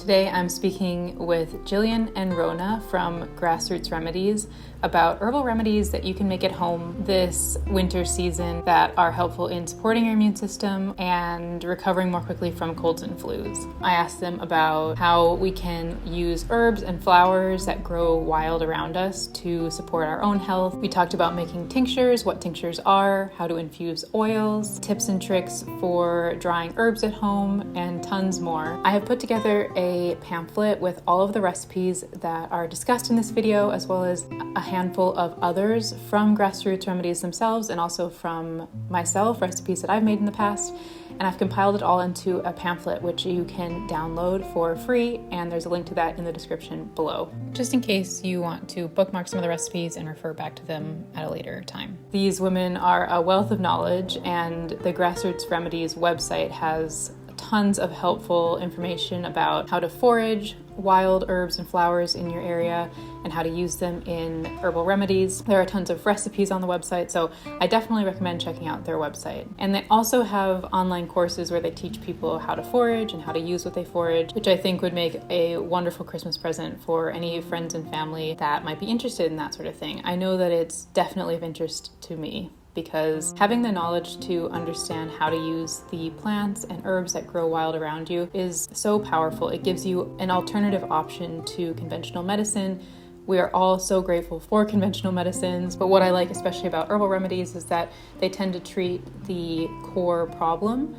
Today I'm speaking with Jillian and Rona from Grass Roots Remedies about herbal remedies that you can make at home this winter season that are helpful in supporting your immune system and recovering more quickly from colds and flus. I asked them about how we can use herbs and flowers that grow wild around us to support our own health. We talked about making tinctures, what tinctures are, how to infuse oils, tips and tricks for drying herbs at home, and tons more. I have put together a pamphlet with all of the recipes that are discussed in this video, as well as a handful of others from Grass Roots Remedies themselves and also from myself, recipes that I've made in the past. And I've compiled it all into a pamphlet which you can download for free, and there's a link to that in the description below, just in case you want to bookmark some of the recipes and refer back to them at a later time. These women are a wealth of knowledge, and the Grass Roots Remedies website has tons of helpful information about how to forage wild herbs and flowers in your area and how to use them in herbal remedies. There are tons of recipes on the website, so I definitely recommend checking out their website. And they also have online courses where they teach people how to forage and how to use what they forage, which I think would make a wonderful Christmas present for any friends and family that might be interested in that sort of thing. I know that it's definitely of interest to me, because having the knowledge to understand how to use the plants and herbs that grow wild around you is so powerful. It gives you an alternative option to conventional medicine. We are all so grateful for conventional medicines, but what I like especially about herbal remedies is that they tend to treat the core problem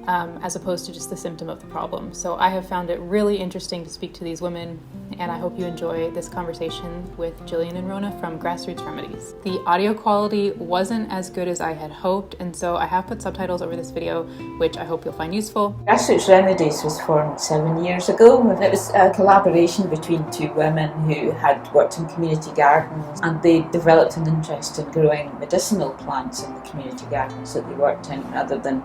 as opposed to just the symptom of the problem. So I have found it really interesting to speak to these women, and I hope you enjoy this conversation with Jillian and Rona from Grass Roots Remedies. The audio quality wasn't as good as I had hoped, and so I have put subtitles over this video, which I hope you'll find useful. Grass Roots Remedies was formed 7 years ago, and it was a collaboration between two women who had worked in community gardens, and they developed an interest in growing medicinal plants in the community gardens that they worked in, rather than,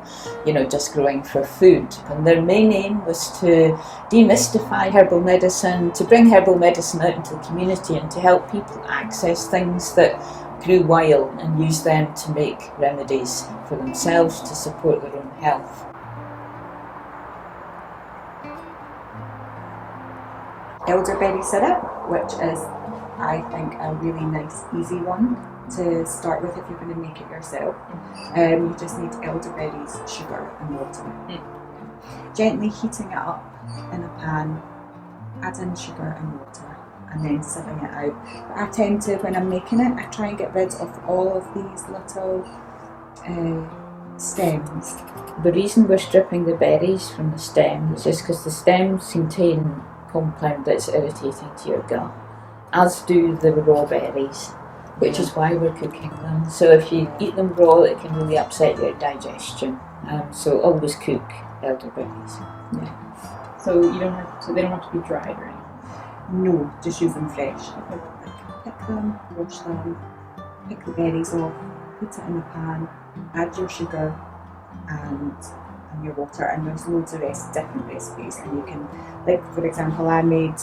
just growing for food. And their main aim was to demystify herbal medicine, to bring herbal medicine out into the community and to help people access things that grew wild and use them to make remedies for themselves to support their own health. Elderberry syrup, which is, I think, a really nice easy one to start with if you're going to make it yourself. You just need elderberries, sugar and water. Gently heating it up in a pan, add in sugar and water, and then sieving it out. But I tend to, when I'm making it, I try and get rid of all of these little stems. The reason we're stripping the berries from the stems is because the stems contain compound that's irritating to your gut, as do the raw berries, which is why we're cooking them. So if you eat them raw, it can really upset your digestion. So always cook elderberries. Yeah. So they don't have to be dried or anything? No, just use them fresh. Pick them, wash them, pick the berries off, put it in the pan, add your sugar and your water, and there's loads of different recipes, and you can, like for example, I made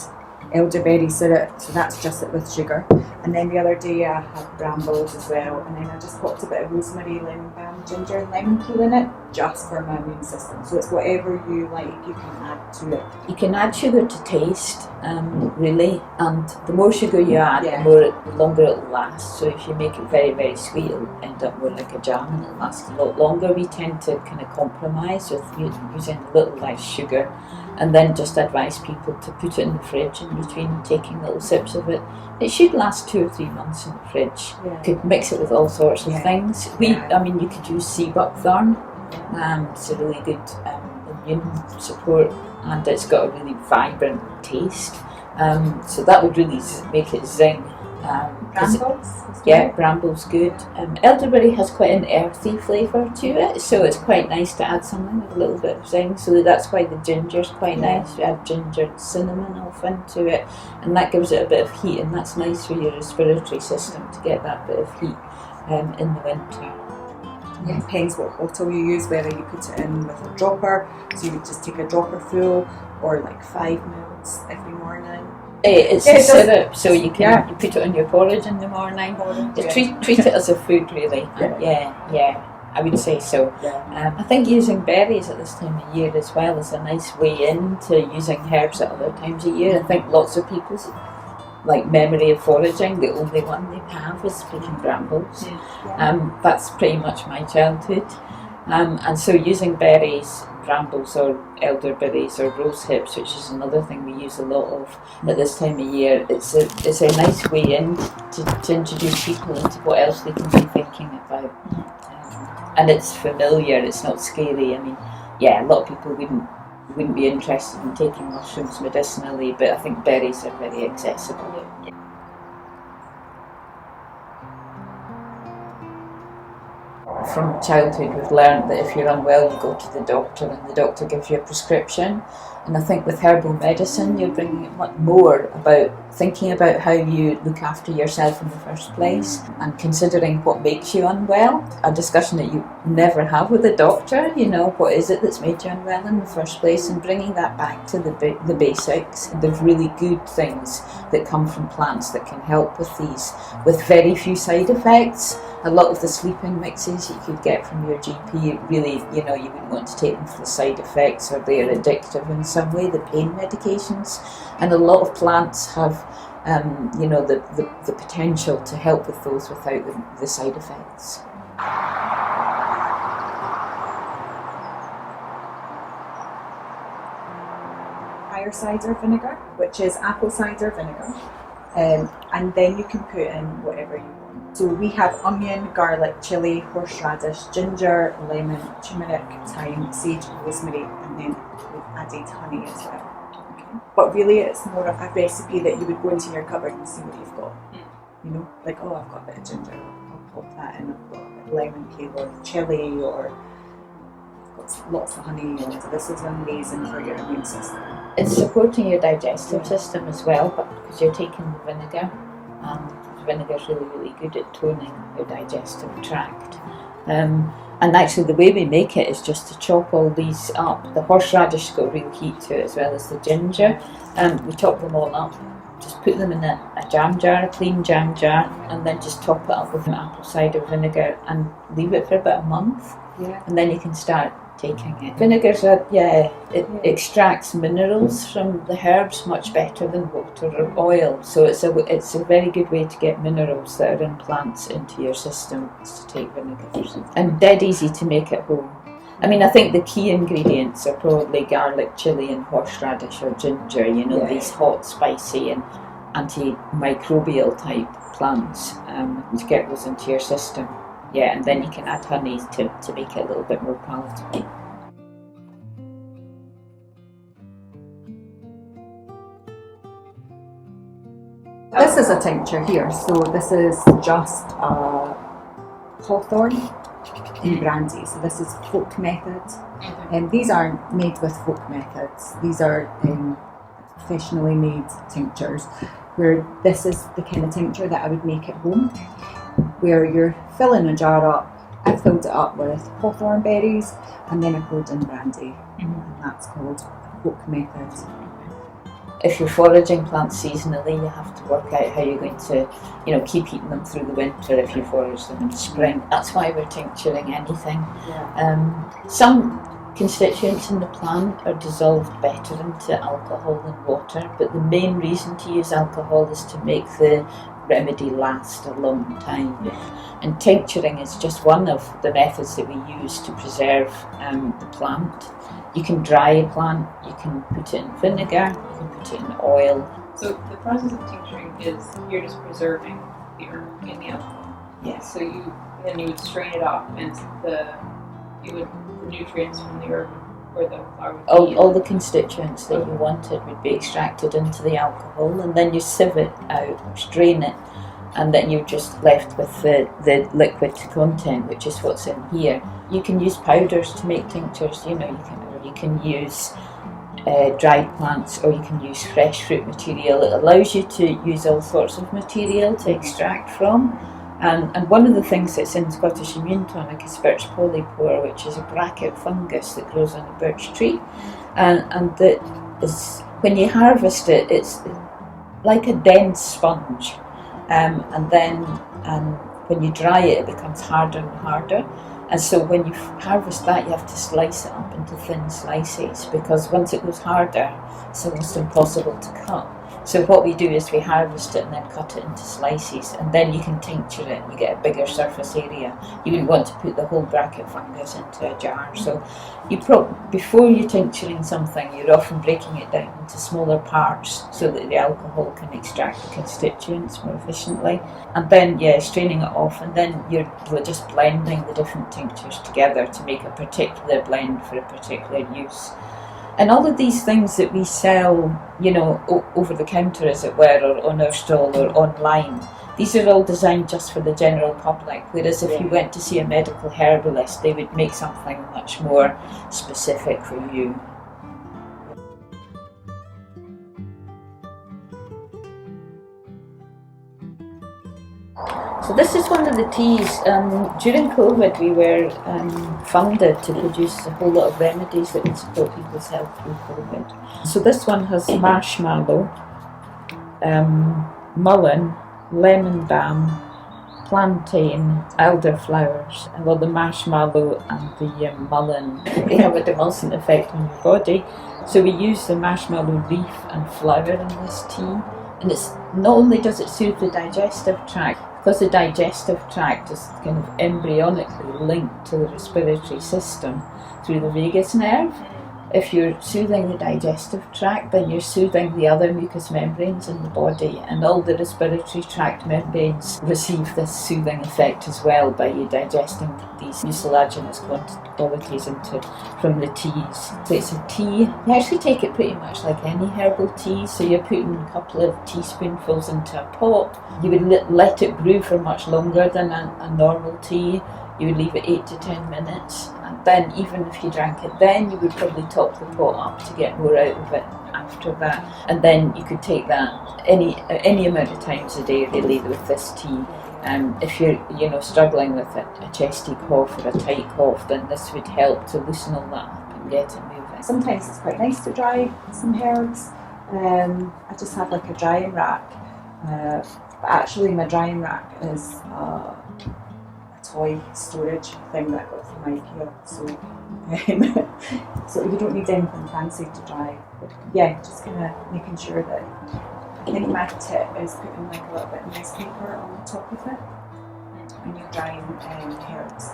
elderberry syrup, so that's just it with sugar, and then the other day I had brambles as well, and then I just popped a bit of rosemary, lemon balm, ginger and lemon peel in it just for my immune system. So it's whatever you like, you can add to it. You can add sugar to taste, really, and the more sugar you add, the longer it'll last. So if you make it very, very sweet, it'll end up more like a jam and it'll last a lot longer. We tend to kind of compromise with using a little less sugar, and then just advise people to put it in the fridge in between taking little sips of it. It should last 2 or 3 months in the fridge. You could mix it with all sorts of things. You could use sea buckthorn. It's a really good immune support, and it's got a really vibrant taste. So that would really make it zing. Brambles? Bramble's good. Elderberry has quite an earthy flavour to it, so it's quite nice to add something with a little bit of zing. So that's why the ginger's quite nice. You add ginger and cinnamon often to it, and that gives it a bit of heat, and that's nice for your respiratory system to get that bit of heat in the winter. It depends what bottle you use, whether you put it in with a dropper, so you would just take a dropper full, or like 5 mils every morning. It's a syrup, so you can you put it on your porridge in the morning. Treat it as a food, really. I would say so. Yeah. I think using berries at this time of year as well is a nice way into using herbs at other times of year. I think lots of people's memory of foraging, the only one they have is picking brambles. That's pretty much my childhood. And so using berries, brambles or elderberries or rose hips, which is another thing we use a lot of at this time of year, it's a nice way in to introduce people into what else they can be thinking about. And it's familiar, it's not scary. I mean, yeah, a lot of people wouldn't be interested in taking mushrooms medicinally, but I think berries are very accessible. From childhood we've learned that if you're unwell you go to the doctor and the doctor gives you a prescription, and I think with herbal medicine you're bringing it much more about thinking about how you look after yourself in the first place and considering what makes you unwell, a discussion that you never have with a doctor, what is it that's made you unwell in the first place, and bringing that back to the basics. There's really good things that come from plants that can help with these with very few side effects. A lot of the sleeping mixes you could get from your GP, really, you wouldn't want to take them for the side effects or they're addictive in some way, the pain medications. And a lot of plants have, the potential to help with those without the side effects. Fire cider vinegar, which is apple cider vinegar, and then you can put in whatever you want. So we have onion, garlic, chilli, horseradish, ginger, lemon, turmeric, thyme, sage, rosemary, and then we've added honey as well. Okay. But really it's more of a recipe that you would go into your cupboard and see what you've got. I've got a bit of ginger, I'll pop that in, I've got a bit of lemon peel or chilli, or I've got lots of honey, or this is amazing for your immune system. It's supporting your digestive system as well, but because you're taking the vinegar, and vinegar is really, really good at toning your digestive tract. And actually the way we make it is just to chop all these up. The horseradish got real heat to it as well as the ginger. We chop them all up, just put them in a jam jar, a clean jam jar, and then just top it up with apple cider vinegar and leave it for about a month. And then you can start taking it. Vinegars it extracts minerals from the herbs much better than water or oil. So it's a very good way to get minerals that are in plants into your system, is to take vinegars. And dead easy to make at home. I mean, I think the key ingredients are probably garlic, chilli and horseradish or ginger, these hot, spicy and antimicrobial type plants, to get those into your system. And then you can add honey to make it a little bit more palatable. This is a tincture here, so this is just hawthorn in brandy. So this is folk method, and these aren't made with folk methods. These are professionally made tinctures, where this is the kind of tincture that I would make at home, where you're filling a jar up. I filled it up with hawthorn berries and then I poured in brandy, and that's called folk method. If you're foraging plants seasonally, you have to work out how you're going to, keep eating them through the winter if you forage them in spring. That's why we're tincturing anything. Some constituents in the plant are dissolved better into alcohol than water, but the main reason to use alcohol is to make the remedy last a long time. And tincturing is just one of the methods that we use to preserve the plant. You can dry a plant, you can put it in vinegar, you can put it in oil. So the process of tincturing is you're just preserving the herb in the alcohol. Yes. So you would strain it off, and the nutrients from the herb or the flower would all the constituents that you wanted would be extracted into the alcohol, and then you sieve it out, strain it, and then you're just left with the liquid content, which is what's in here. You can use powders to make tinctures. You can use dried plants, or you can use fresh fruit material. It allows you to use all sorts of material to extract from. And one of the things that's in Scottish Immune Tonic is birch polypore, which is a bracket fungus that grows on a birch tree. And that is, when you harvest it, it's like a dense sponge. And then when you dry it, it becomes harder and harder. And so when you harvest that, you have to slice it up into thin slices, because once it goes harder, it's almost impossible to cut. So what we do is we harvest it and then cut it into slices, and then you can tincture it and you get a bigger surface area. You wouldn't want to put the whole bracket fungus into a jar. So before you're tincturing something, you're often breaking it down into smaller parts so that the alcohol can extract the constituents more efficiently. And then, straining it off, and then you're just blending the different tinctures together to make a particular blend for a particular use. And all of these things that we sell, over the counter, as it were, or on our stall or online, these are all designed just for the general public. Whereas if you went to see a medical herbalist, they would make something much more specific for you. So this is one of the teas. During COVID, we were funded to produce a whole lot of remedies that would support people's health through COVID. So this one has marshmallow, mullein, lemon balm, plantain, elderflowers. And well, the marshmallow and the mullein, they have a demulcent effect on your body. So we use the marshmallow leaf and flower in this tea. And it's not only does it soothe the digestive tract, because the digestive tract is kind of embryonically linked to the respiratory system through the vagus nerve. If you're soothing the digestive tract, then you're soothing the other mucous membranes in the body, and all the respiratory tract membranes receive this soothing effect as well by you digesting these mucilaginous qualities from the teas. So it's a tea. You actually take it pretty much like any herbal tea, so you're putting a couple of teaspoonfuls into a pot. You would let it brew for much longer than a normal tea. You would leave it 8 to 10 minutes, and then even if you drank it then, you would probably top the pot up to get more out of it after that. And then you could take that any amount of times a day really with this tea. If you're struggling with a chesty cough or a tight cough, then this would help to loosen all that up and get it moving. Sometimes it's quite nice to dry some herbs. I just have like a drying rack, but actually my drying rack is a toy storage thing that I got from IKEA, so you don't need anything fancy to dry. But just kind of making sure that, I think my tip is putting like a little bit of newspaper on the top of it when you're drying herbs,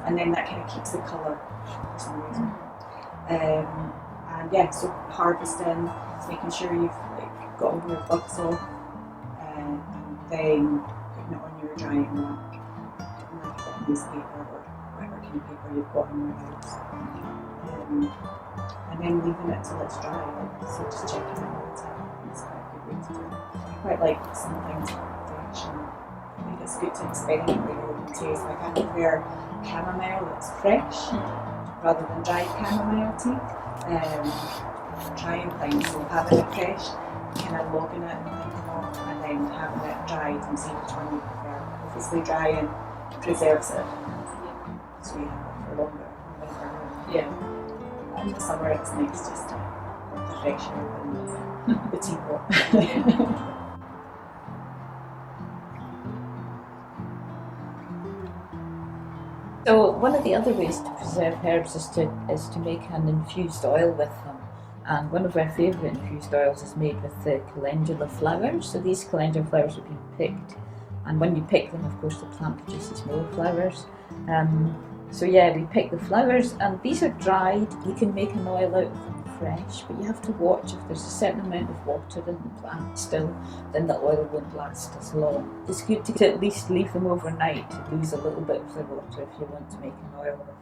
and then that kind of keeps the colour for some reason. So harvesting, making sure you've got all your bugs off, and then putting it on your drying rack. Newspaper or whatever kind of paper you've got in your house, and then leaving it till it's dry. So just checking it all the time. It's quite a good way to do it. I quite like some things fresh, and I think it's good to experiment with your own taste. Like I prefer chamomile that's fresh rather than dried chamomile tea. Trying things, so having it fresh, kind of logging it and thinking of, and then having it dried and see which one you prefer. Obviously drying preserves it, so you have it for longer. In the summer it's nice just to have the fresh air and the teapot. So one of the other ways to preserve herbs is to make an infused oil with them. And one of our favourite infused oils is made with the calendula flowers. So these calendula flowers have been picked. And when you pick them, of course, the plant produces more flowers. We pick the flowers, and these are dried. You can make an oil out of them fresh, but you have to watch if there's a certain amount of water in the plant still, then the oil won't last as long. It's good to at least leave them overnight to lose a little bit of the water if you want to make an oil with them.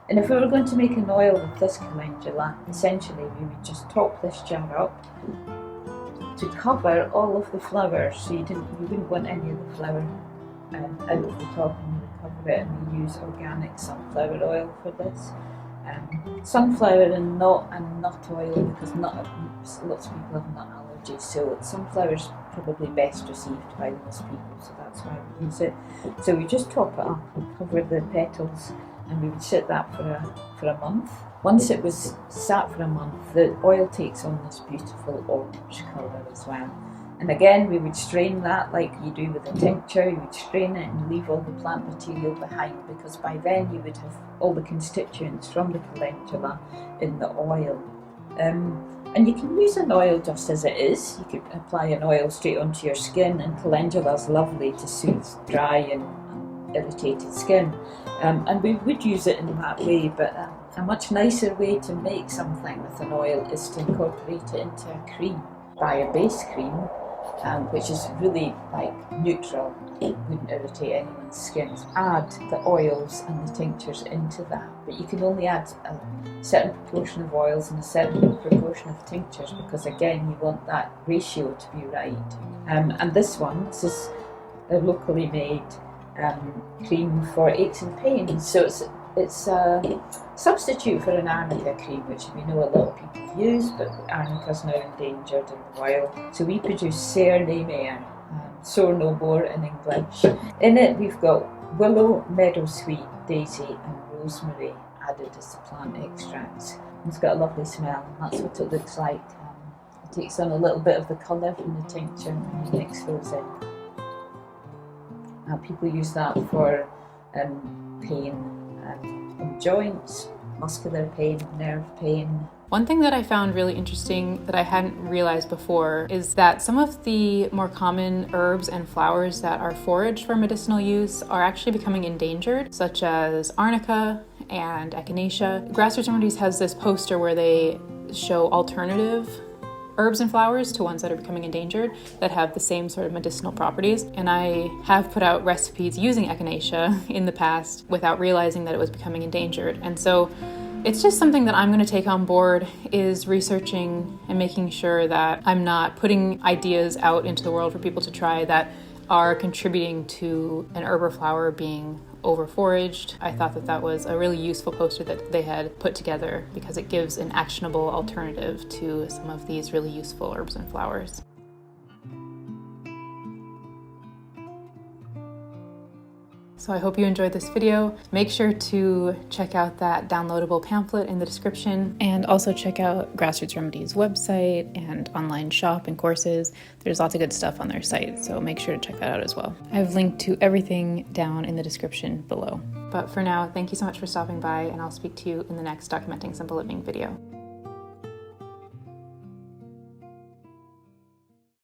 And if we were going to make an oil with this calendula, essentially we would just top this jar up to cover all of the flowers, so you wouldn't want any of the flower out of the top, and you would cover it, and we use organic sunflower oil for this. Sunflower and nut oil, because lots of people have nut allergies, so sunflower is probably best received by most people, so that's why we use it. So we just top it up and cover the petals, and we would sit that for a month. Once it was sat for a month, the oil takes on this beautiful orange colour as well. And again, we would strain that like you do with a tincture. You would strain it and leave all the plant material behind, because by then you would have all the constituents from the calendula in the oil. And you can use an oil just as it is. You could apply an oil straight onto your skin, and calendula is lovely to soothe dry and irritated skin. And we would use it in that way, but a much nicer way to make something with an oil is to incorporate it into a cream. Buy a base cream, which is really like neutral, it wouldn't irritate anyone's skin. Add the oils and the tinctures into that, but you can only add a certain proportion of oils and a certain proportion of tinctures, because again you want that ratio to be right. And this is a locally made cream for aches and pains, so it's a substitute for an arnica cream, which we know a lot of people use, but arnica's now endangered in the wild. So we produce Sere Namer, Soar No More in English. In it we've got willow, meadowsweet, daisy and rosemary added as the plant extracts. It's got a lovely smell, and that's what it looks like. It takes on a little bit of the colour from the tincture when you mix those in. People use that for pain in joints, muscular pain, nerve pain. One thing that I found really interesting that I hadn't realized before is that some of the more common herbs and flowers that are foraged for medicinal use are actually becoming endangered, such as arnica and echinacea. Grass Roots Remedies has this poster where they show alternative herbs and flowers to ones that are becoming endangered that have the same sort of medicinal properties. And I have put out recipes using echinacea in the past without realizing that it was becoming endangered. And so it's just something that I'm going to take on board, is researching and making sure that I'm not putting ideas out into the world for people to try that are contributing to an herb or flower being over-foraged. I thought that that was a really useful poster that they had put together, because it gives an actionable alternative to some of these really useful herbs and flowers. So I hope you enjoyed this video. Make sure to check out that downloadable pamphlet in the description, and also check out Grass Roots Remedies' website and online shop and courses. There's lots of good stuff on their site, so make sure to check that out as well. I've linked to everything down in the description below. But for now, thank you so much for stopping by, and I'll speak to you in the next Documenting Simple Living video.